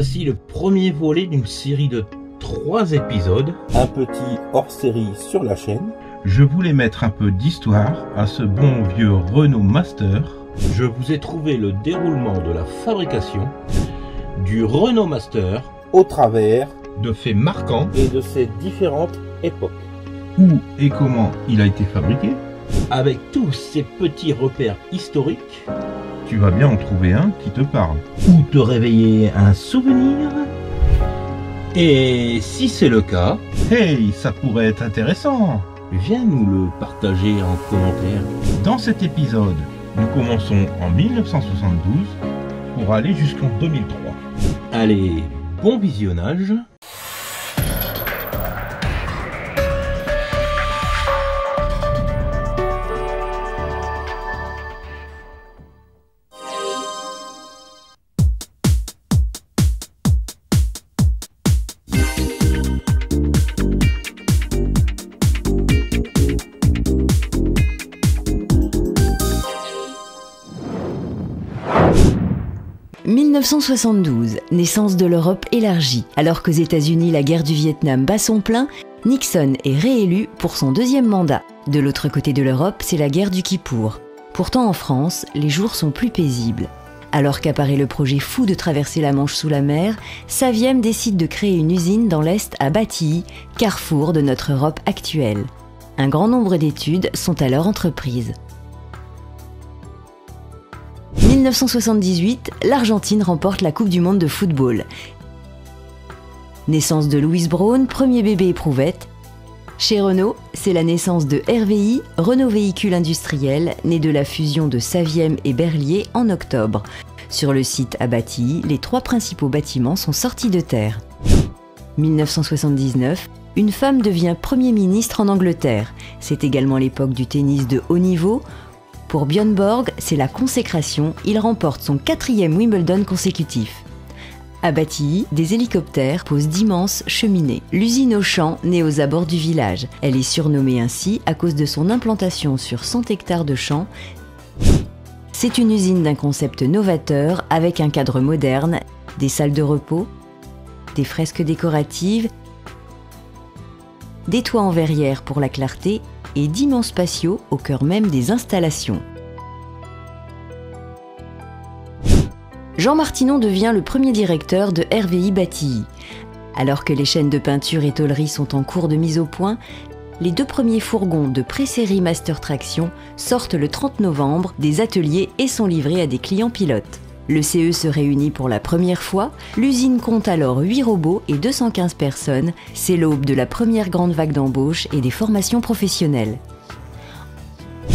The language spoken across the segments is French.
Voici le premier volet d'une série de 3 épisodes. Un petit hors-série sur la chaîne. Je voulais mettre un peu d'histoire à ce bon vieux Renault Master. Je vous ai trouvé le déroulement de la fabrication du Renault Master Au travers de faits marquants et de ses différentes époques. où et comment il a été fabriqué, avec tous ces petits repères historiques. Tu vas bien en trouver un qui te parle, ou te réveiller un souvenir. Et si c'est le cas, hey, ça pourrait être intéressant. Viens nous le partager en commentaire. Dans cet épisode, nous commençons en 1972 pour aller jusqu'en 2003. Allez, bon visionnage. « 1972, naissance de l'Europe élargie. Alors qu'aux États-Unis, la guerre du Vietnam bat son plein, Nixon est réélu pour son 2e mandat. De l'autre côté de l'Europe, c'est la guerre du Kippour. Pourtant, en France, les jours sont plus paisibles. Alors qu'apparaît le projet fou de traverser la Manche sous la mer, Saviem décide de créer une usine dans l'Est à Batilly, carrefour de notre Europe actuelle. Un grand nombre d'études sont alors entreprises. 1978, l'Argentine remporte la Coupe du monde de football. Naissance de Louis Braun, premier bébé éprouvette. Chez Renault, c'est la naissance de RVI, Renault Véhicule Industriel, né de la fusion de Saviem et Berliet en octobre. Sur le site à Batilly, les 3 principaux bâtiments sont sortis de terre. 1979, une femme devient Premier ministre en Angleterre. C'est également l'époque du tennis de haut niveau. Pour Björn Borg, c'est la consécration, il remporte son 4e Wimbledon consécutif. À Batilly, des hélicoptères posent d'immenses cheminées. L'usine Auchan naît aux abords du village. Elle est surnommée ainsi à cause de son implantation sur 100 hectares de champs. C'est une usine d'un concept novateur avec un cadre moderne, des salles de repos, des fresques décoratives, des toits en verrière pour la clarté et d'immenses patios au cœur même des installations. Jean Martinon devient le premier directeur de RVI Batilly. Alors que les chaînes de peinture et tôlerie sont en cours de mise au point, les 2 premiers fourgons de pré-série Master Traction sortent le 30 novembre des ateliers et sont livrés à des clients pilotes. Le CE se réunit pour la première fois, l'usine compte alors 8 robots et 215 personnes, c'est l'aube de la première grande vague d'embauche et des formations professionnelles.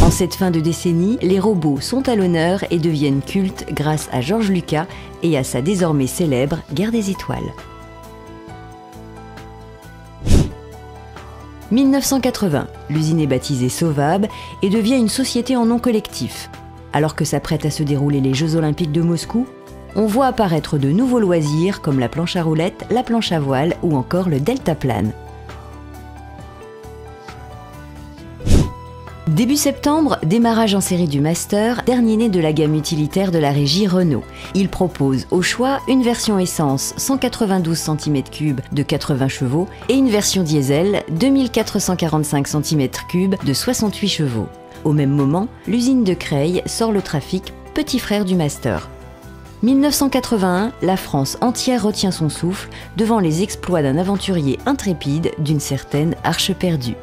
En cette fin de décennie, les robots sont à l'honneur et deviennent cultes grâce à George Lucas et à sa désormais célèbre Guerre des étoiles. 1980, l'usine est baptisée Sovab et devient une société en nom collectif. Alors que s'apprêtent à se dérouler les Jeux Olympiques de Moscou, on voit apparaître de nouveaux loisirs comme la planche à roulettes, la planche à voile ou encore le deltaplane. Début septembre, démarrage en série du Master, dernier né de la gamme utilitaire de la régie Renault. Il propose au choix une version essence 192 cm3 de 80 chevaux et une version diesel 2445 cm3 de 68 chevaux. Au même moment, l'usine de Creil sort le Trafic, petit frère du Master. 1981, la France entière retient son souffle devant les exploits d'un aventurier intrépide d'une certaine Arche perdue.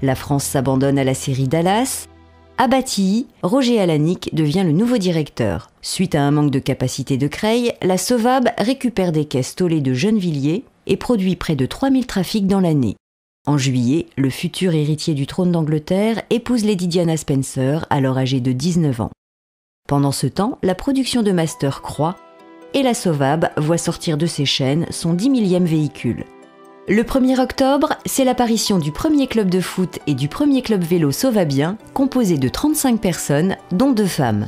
La France s'abandonne à la série Dallas. À Batilly, Roger Alanic devient le nouveau directeur. Suite à un manque de capacité de Creil, la Sovab récupère des caisses tollées de Gennevilliers et produit près de 3000 trafics dans l'année. En juillet, le futur héritier du trône d'Angleterre épouse Lady Diana Spencer, alors âgée de 19 ans. Pendant ce temps, la production de Master croît et la Sovab voit sortir de ses chaînes son 10 millième véhicule. Le 1er octobre, c'est l'apparition du premier club de foot et du premier club vélo Sovabien, composé de 35 personnes, dont 2 femmes.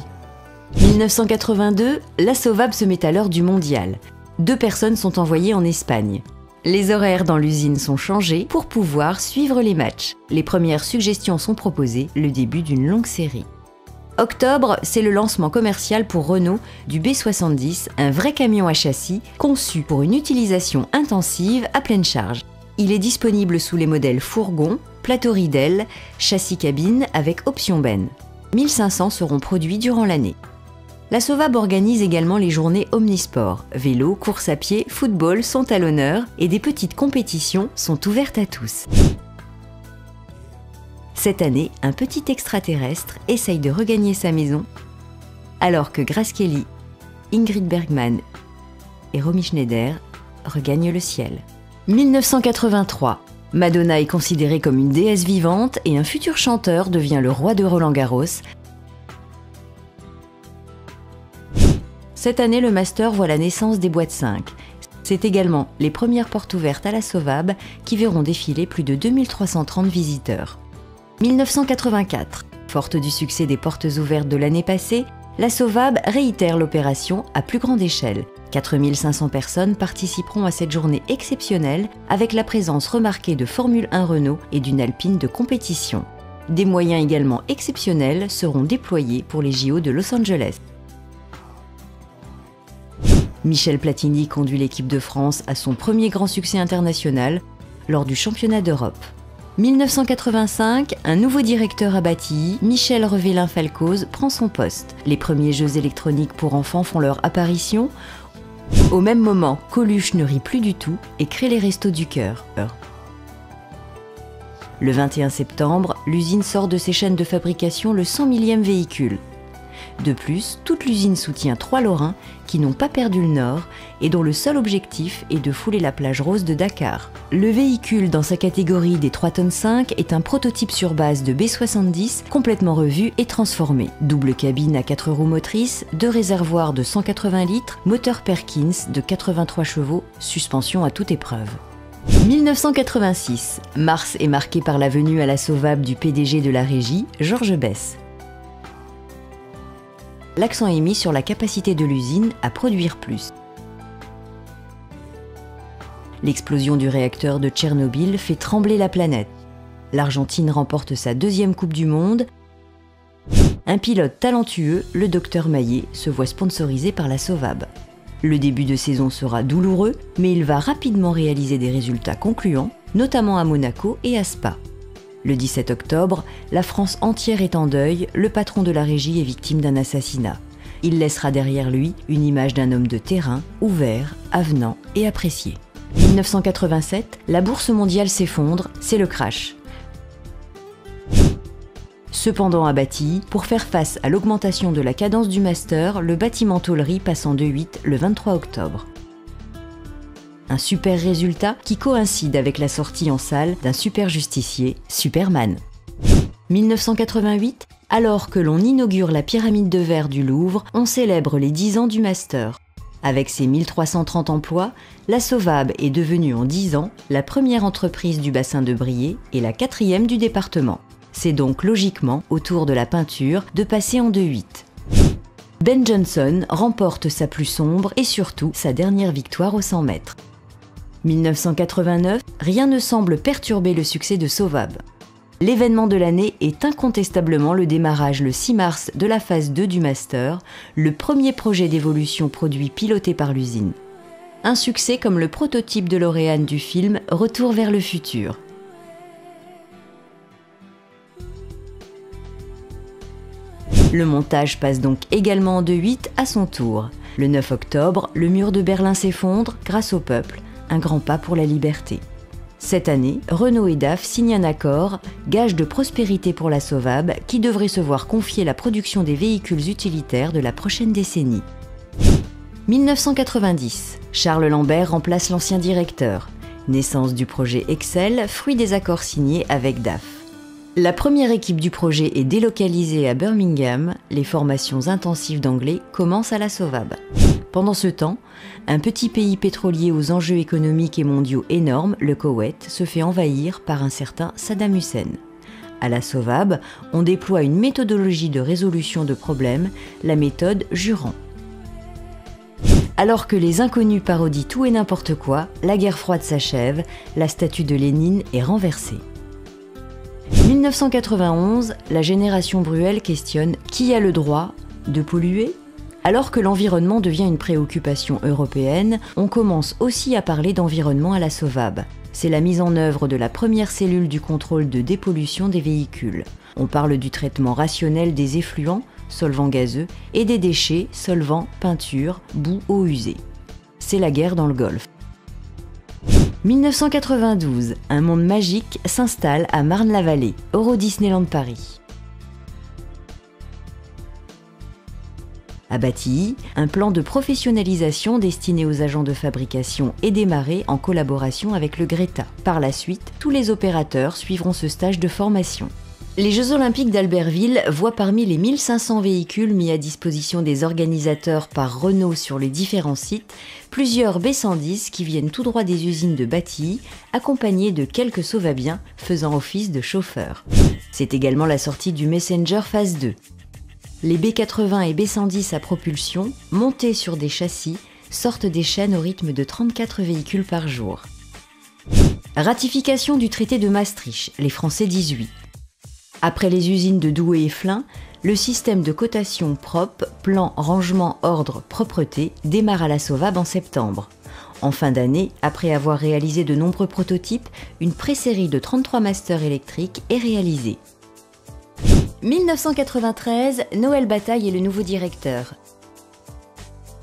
1982, la Sovab se met à l'heure du mondial. 2 personnes sont envoyées en Espagne. Les horaires dans l'usine sont changés pour pouvoir suivre les matchs. Les premières suggestions sont proposées, le début d'une longue série. Octobre, c'est le lancement commercial pour Renault du B70, un vrai camion à châssis conçu pour une utilisation intensive à pleine charge. Il est disponible sous les modèles fourgon, plateau ridelle, châssis cabine avec option benne. 1500 seront produits durant l'année. La Sovab organise également les journées omnisport. Vélo, course à pied, football sont à l'honneur et des petites compétitions sont ouvertes à tous. Cette année, un petit extraterrestre essaye de regagner sa maison, alors que Grace Kelly, Ingrid Bergman et Romy Schneider regagnent le ciel. 1983. Madonna est considérée comme une déesse vivante et un futur chanteur devient le roi de Roland-Garros. Cette année, le Master voit la naissance des boîtes 5. C'est également les premières portes ouvertes à la Sovab qui verront défiler plus de 2330 visiteurs. 1984. Forte du succès des portes ouvertes de l'année passée, la Sovab réitère l'opération à plus grande échelle. 4500 personnes participeront à cette journée exceptionnelle avec la présence remarquée de Formule 1 Renault et d'une Alpine de compétition. Des moyens également exceptionnels seront déployés pour les JO de Los Angeles. Michel Platini conduit l'équipe de France à son premier grand succès international lors du championnat d'Europe. 1985, un nouveau directeur à Batilly, Michel Revélin-Falcoz, prend son poste. Les premiers jeux électroniques pour enfants font leur apparition. Au même moment, Coluche ne rit plus du tout et crée les Restos du Cœur. Le 21 septembre, l'usine sort de ses chaînes de fabrication le 100 millième véhicule. De plus, toute l'usine soutient 3 Lorrains qui n'ont pas perdu le nord et dont le seul objectif est de fouler la plage rose de Dakar. Le véhicule dans sa catégorie des 3,5 tonnes est un prototype sur base de B70 complètement revu et transformé. Double cabine à 4 roues motrices, 2 réservoirs de 180 litres, moteur Perkins de 83 chevaux, suspension à toute épreuve. 1986. Mars est marqué par la venue à la Sovab du PDG de la régie, Georges Besse. L'accent est mis sur la capacité de l'usine à produire plus. L'explosion du réacteur de Tchernobyl fait trembler la planète. L'Argentine remporte sa 2e Coupe du Monde. Un pilote talentueux, le Dr Maillet, se voit sponsorisé par la Sovab. Le début de saison sera douloureux, mais il va rapidement réaliser des résultats concluants, notamment à Monaco et à Spa. Le 17 octobre, la France entière est en deuil, le patron de la régie est victime d'un assassinat. Il laissera derrière lui une image d'un homme de terrain, ouvert, avenant et apprécié. 1987, la bourse mondiale s'effondre, c'est le crash. Cependant à Batilly, pour faire face à l'augmentation de la cadence du master, le bâtiment tôlerie passe en 2.8 le 23 octobre. Un super résultat qui coïncide avec la sortie en salle d'un super justicier, Superman. 1988, alors que l'on inaugure la pyramide de verre du Louvre, on célèbre les 10 ans du master. Avec ses 1330 emplois, la Sovab est devenue en 10 ans la première entreprise du bassin de Briey et la 4e du département. C'est donc logiquement au tour de la peinture de passer en 2.8. Ben Johnson remporte sa plus sombre et surtout sa dernière victoire aux 100 mètres. 1989, rien ne semble perturber le succès de Sovab. L'événement de l'année est incontestablement le démarrage le 6 mars de la phase 2 du Master, le premier projet d'évolution produit piloté par l'usine. Un succès comme le prototype de Lauréane du film Retour vers le futur. Le montage passe donc également en 2.8 à son tour. Le 9 octobre, le mur de Berlin s'effondre grâce au peuple, un grand pas pour la liberté. Cette année, Renault et DAF signent un accord, gage de prospérité pour la Sovab, qui devrait se voir confier la production des véhicules utilitaires de la prochaine décennie. 1990, Charles Lambert remplace l'ancien directeur. Naissance du projet Excel, fruit des accords signés avec DAF. La première équipe du projet est délocalisée à Birmingham, les formations intensives d'anglais commencent à la Sovab. Pendant ce temps, un petit pays pétrolier aux enjeux économiques et mondiaux énormes, le Koweït, se fait envahir par un certain Saddam Hussein. À la Sovab, on déploie une méthodologie de résolution de problèmes, la méthode Juran. Alors que les inconnus parodient tout et n'importe quoi, la guerre froide s'achève, la statue de Lénine est renversée. 1991, la génération Bruel questionne qui a le droit de polluer ? Alors que l'environnement devient une préoccupation européenne, on commence aussi à parler d'environnement à la SOVAB. C'est la mise en œuvre de la première cellule du contrôle de dépollution des véhicules. On parle du traitement rationnel des effluents, solvants gazeux, et des déchets, solvants, peinture, boue, eau usée. C'est la guerre dans le Golfe. 1992, un monde magique s'installe à Marne-la-Vallée, Euro Disneyland Paris. À Batilly, un plan de professionnalisation destiné aux agents de fabrication est démarré en collaboration avec le Greta. Par la suite, tous les opérateurs suivront ce stage de formation. Les Jeux Olympiques d'Albertville voient parmi les 1500 véhicules mis à disposition des organisateurs par Renault sur les différents sites, plusieurs B110 qui viennent tout droit des usines de Batilly, accompagnés de quelques sauvabiens faisant office de chauffeurs. C'est également la sortie du Messenger Phase 2. Les B80 et B110 à propulsion, montés sur des châssis, sortent des chaînes au rythme de 34 véhicules par jour. Ratification du traité de Maastricht, les Français 18. Après les usines de Douai et Flins, le système de cotation PROP, plan, rangement, ordre, propreté, démarre à la SOVAB en septembre. En fin d'année, après avoir réalisé de nombreux prototypes, une pré-série de 33 masters électriques est réalisée. 1993, Noël Bataille est le nouveau directeur.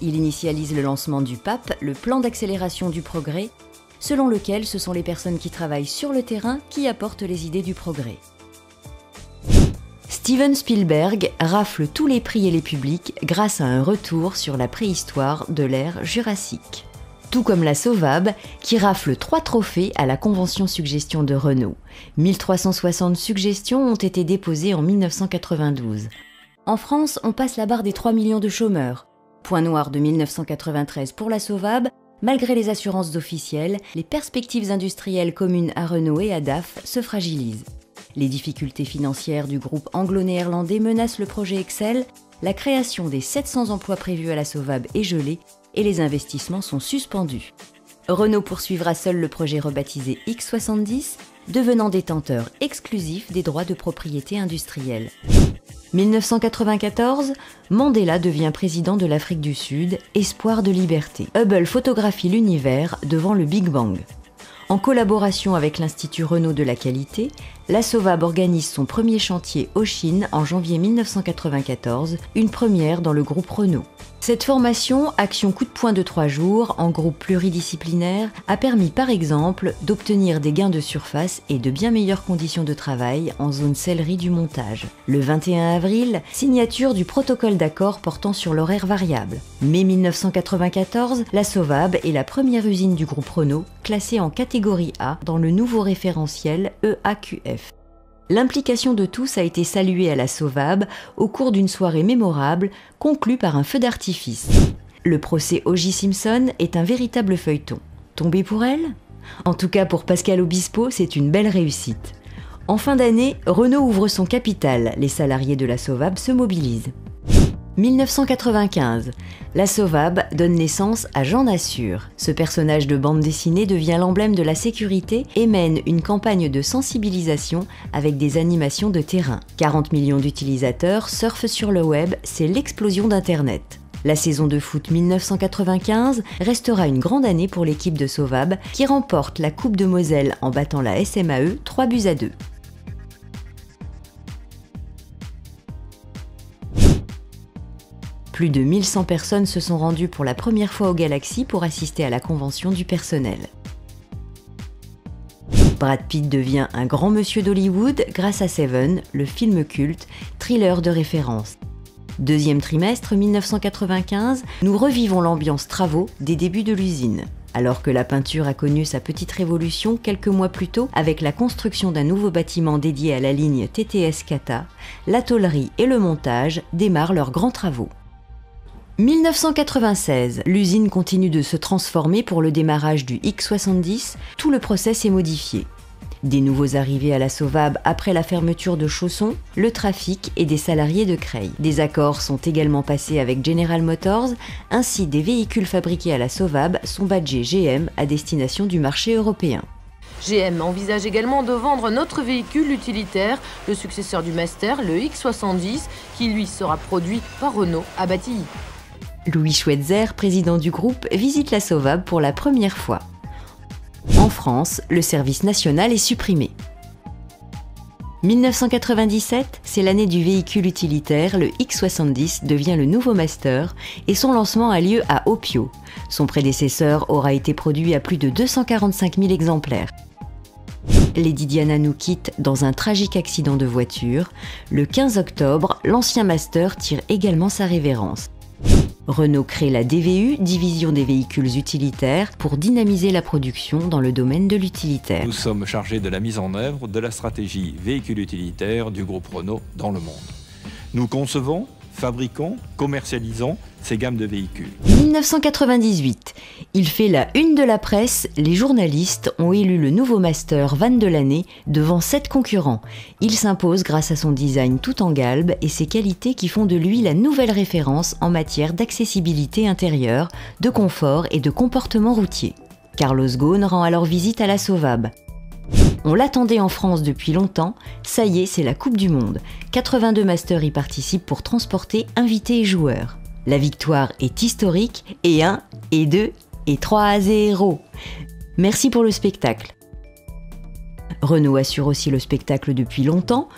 Il initialise le lancement du PAP, le plan d'accélération du progrès, selon lequel ce sont les personnes qui travaillent sur le terrain qui apportent les idées du progrès. Steven Spielberg rafle tous les prix et les publics grâce à un retour sur la préhistoire de l'ère jurassique. Tout comme la SOVAB, qui rafle 3 trophées à la Convention Suggestion de Renault. 1360 suggestions ont été déposées en 1992. En France, on passe la barre des 3 millions de chômeurs. Point noir de 1993 pour la SOVAB, malgré les assurances officielles, les perspectives industrielles communes à Renault et à DAF se fragilisent. Les difficultés financières du groupe anglo-néerlandais menacent le projet Excel, la création des 700 emplois prévus à la SOVAB est gelée et les investissements sont suspendus. Renault poursuivra seul le projet rebaptisé X70, devenant détenteur exclusif des droits de propriété industrielle. 1994, Mandela devient président de l'Afrique du Sud, espoir de liberté. Hubble photographie l'univers devant le Big Bang. En collaboration avec l'Institut Renault de la qualité, la SOVAB organise son premier chantier au Chine en janvier 1994, une première dans le groupe Renault. Cette formation, action coup de poing de 3 jours, en groupe pluridisciplinaire, a permis par exemple d'obtenir des gains de surface et de bien meilleures conditions de travail en zone sellerie du montage. Le 21 avril, signature du protocole d'accord portant sur l'horaire variable. Mai 1994, la SOVAB est la première usine du groupe Renault classée en catégorie A dans le nouveau référentiel EAQF. L'implication de tous a été saluée à la SOVAB au cours d'une soirée mémorable conclue par un feu d'artifice. Le procès O.J. Simpson est un véritable feuilleton. Tombé pour elle ? En tout cas pour Pascal Obispo, c'est une belle réussite. En fin d'année, Renault ouvre son capital, les salariés de la SOVAB se mobilisent. 1995, la SOVAB donne naissance à Jean Nassur. Ce personnage de bande dessinée devient l'emblème de la sécurité et mène une campagne de sensibilisation avec des animations de terrain. 40 millions d'utilisateurs surfent sur le web, c'est l'explosion d'Internet. La saison de foot 1995 restera une grande année pour l'équipe de SOVAB qui remporte la Coupe de Moselle en battant la SMAE 3-2. Plus de 1100 personnes se sont rendues pour la première fois au Galaxy pour assister à la convention du personnel. Brad Pitt devient un grand monsieur d'Hollywood grâce à Seven, le film culte, thriller de référence. Deuxième trimestre 1995, nous revivons l'ambiance travaux des débuts de l'usine. Alors que la peinture a connu sa petite révolution quelques mois plus tôt avec la construction d'un nouveau bâtiment dédié à la ligne TTS Kata, la tôlerie et le montage démarrent leurs grands travaux. 1996, l'usine continue de se transformer pour le démarrage du X70, tout le process est modifié. Des nouveaux arrivés à la SOVAB après la fermeture de Chausson, le trafic et des salariés de Creil. Des accords sont également passés avec General Motors, ainsi des véhicules fabriqués à la SOVAB sont badgés GM à destination du marché européen. GM envisage également de vendre un autre véhicule utilitaire, le successeur du Master, le X70, qui lui sera produit par Renault à Batilly. Louis Schweitzer, président du groupe, visite la Sauvab pour la première fois. En France, le service national est supprimé. 1997, c'est l'année du véhicule utilitaire, le X70 devient le nouveau Master et son lancement a lieu à Opio. Son prédécesseur aura été produit à plus de 245 000 exemplaires. Lady Diana nous quitte dans un tragique accident de voiture. Le 15 octobre, l'ancien Master tire également sa révérence. Renault crée la DVU, division des véhicules utilitaires, pour dynamiser la production dans le domaine de l'utilitaire. Nous sommes chargés de la mise en œuvre de la stratégie véhicule utilitaire du groupe Renault dans le monde. Nous concevons, fabriquons, commercialisons ces gammes de véhicules. 1998, il fait la une de la presse, les journalistes ont élu le nouveau Master van de l'année devant 7 concurrents. Il s'impose grâce à son design tout en galbe et ses qualités qui font de lui la nouvelle référence en matière d'accessibilité intérieure, de confort et de comportement routier. Carlos Ghosn rend alors visite à la Sauvab. On l'attendait en France depuis longtemps, ça y est, c'est la Coupe du Monde. 82 Masters y participent pour transporter invités et joueurs. La victoire est historique, et 1, et 2, et 3-0. Merci pour le spectacle. Renault assure aussi le spectacle depuis longtemps,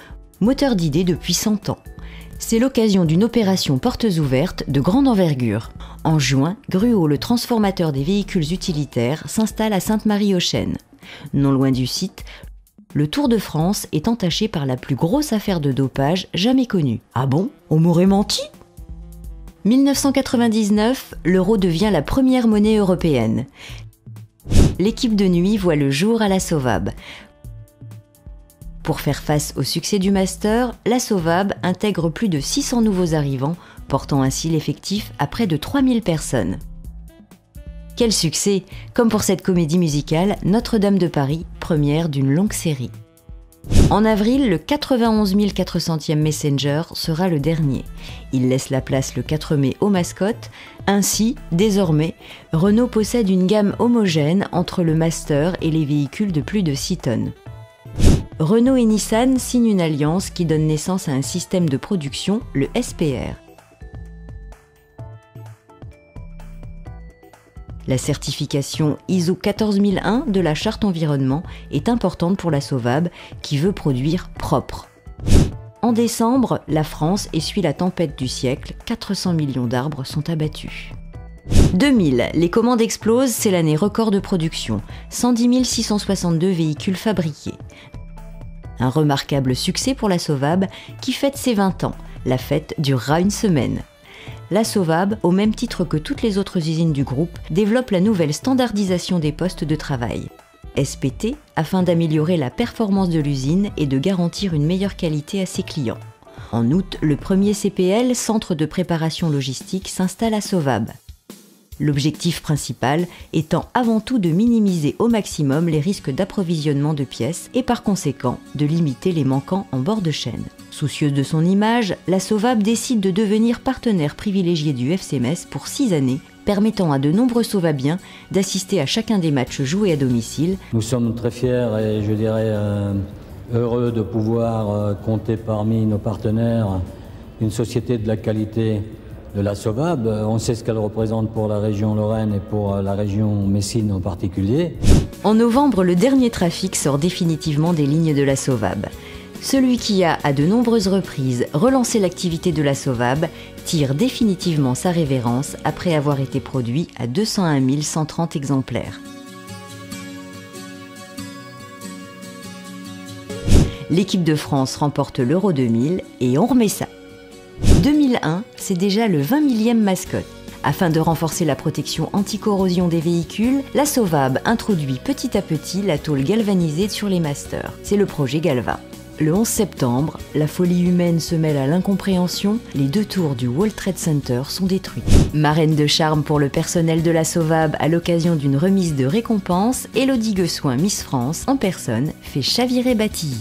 moteur d'idées depuis 100 ans. C'est l'occasion d'une opération portes ouvertes de grande envergure. En juin, Gruau, le transformateur des véhicules utilitaires, s'installe à Sainte-Marie-aux-Chênes. Non loin du site, le Tour de France est entaché par la plus grosse affaire de dopage jamais connue. Ah bon? On m'aurait menti? 1999, l'euro devient la première monnaie européenne. L'équipe de nuit voit le jour à la Sauvab. Pour faire face au succès du Master, la Sauvab intègre plus de 600 nouveaux arrivants, portant ainsi l'effectif à près de 3000 personnes. Quel succès! Comme pour cette comédie musicale Notre-Dame de Paris, première d'une longue série. En avril, le 91 400e Messenger sera le dernier. Il laisse la place le 4 mai aux mascottes. Ainsi, désormais, Renault possède une gamme homogène entre le Master et les véhicules de plus de 6 tonnes. Renault et Nissan signent une alliance qui donne naissance à un système de production, le SPR. La certification ISO 14001 de la Charte environnement est importante pour la Sauvab qui veut produire propre. En décembre, la France essuie la tempête du siècle, 400 millions d'arbres sont abattus. 2000, les commandes explosent, c'est l'année record de production, 110 662 véhicules fabriqués. Un remarquable succès pour la Sauvab qui fête ses 20 ans, la fête durera une semaine. La Sauvab, au même titre que toutes les autres usines du groupe, développe la nouvelle standardisation des postes de travail. SPT, afin d'améliorer la performance de l'usine et de garantir une meilleure qualité à ses clients. En août, le premier CPL, Centre de préparation logistique, s'installe à Sauvab. L'objectif principal étant avant tout de minimiser au maximum les risques d'approvisionnement de pièces et par conséquent de limiter les manquants en bord de chaîne. Soucieuse de son image, la Sauvab décide de devenir partenaire privilégié du FC Metz pour 6 années, permettant à de nombreux Sauvabiens d'assister à chacun des matchs joués à domicile. Nous sommes très fiers et je dirais heureux de pouvoir compter parmi nos partenaires une société de la qualité de la Sauvab. On sait ce qu'elle représente pour la région Lorraine et pour la région Messine en particulier. En novembre, le dernier trafic sort définitivement des lignes de la Sauvab. Celui qui a, à de nombreuses reprises, relancé l'activité de la Sauvab tire définitivement sa révérence après avoir été produit à 201 130 exemplaires. L'équipe de France remporte l'Euro 2000 et on remet ça. 2001, c'est déjà le 20 millième mascotte. Afin de renforcer la protection anti-corrosion des véhicules, la Sauvab introduit petit à petit la tôle galvanisée sur les Masters. C'est le projet Galva. Le 11 septembre, la folie humaine se mêle à l'incompréhension, les 2 tours du World Trade Center sont détruites. Marraine de charme pour le personnel de la Sauvab à l'occasion d'une remise de récompense, Élodie Guessoin, Miss France, en personne, fait chavirer Batilly.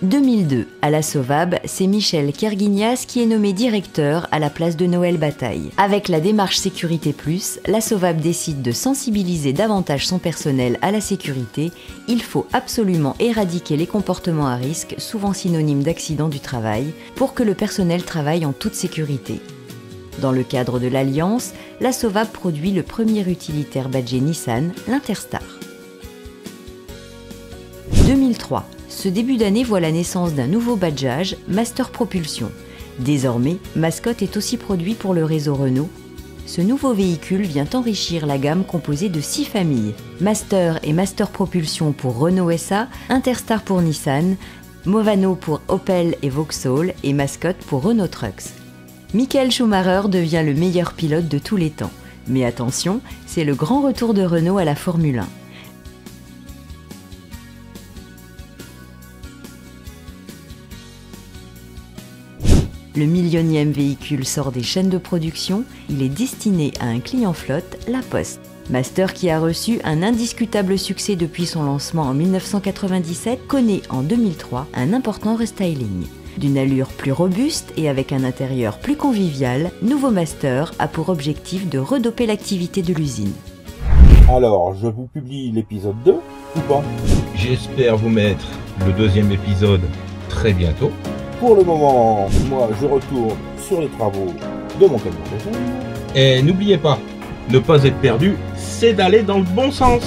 2002, à la Sovab, c'est Michel Kerguignas qui est nommé directeur à la place de Noël Bataille. Avec la démarche Sécurité Plus, la Sovab décide de sensibiliser davantage son personnel à la sécurité. Il faut absolument éradiquer les comportements à risque, souvent synonymes d'accidents du travail, pour que le personnel travaille en toute sécurité. Dans le cadre de l'Alliance, la Sovab produit le premier utilitaire badgé Nissan, l'Interstar. 2003. Ce début d'année voit la naissance d'un nouveau badgeage, Master Propulsion. Désormais, Mascotte est aussi produit pour le réseau Renault. Ce nouveau véhicule vient enrichir la gamme composée de 6 familles. Master et Master Propulsion pour Renault SA, Interstar pour Nissan, Movano pour Opel et Vauxhall et Mascotte pour Renault Trucks. Michael Schumacher devient le meilleur pilote de tous les temps. Mais attention, c'est le grand retour de Renault à la Formule 1. Le millionième véhicule sort des chaînes de production, il est destiné à un client flotte, La Poste. Master, qui a reçu un indiscutable succès depuis son lancement en 1997, connaît en 2003 un important restyling. D'une allure plus robuste et avec un intérieur plus convivial, Nouveau Master a pour objectif de redoper l'activité de l'usine. Alors, je vous publie l'épisode 2 ou pas? J'espère vous mettre le 2e épisode très bientôt. Pour le moment, moi je retourne sur les travaux de mon camion de jeunes. Et n'oubliez pas, ne pas être perdu, c'est d'aller dans le bon sens.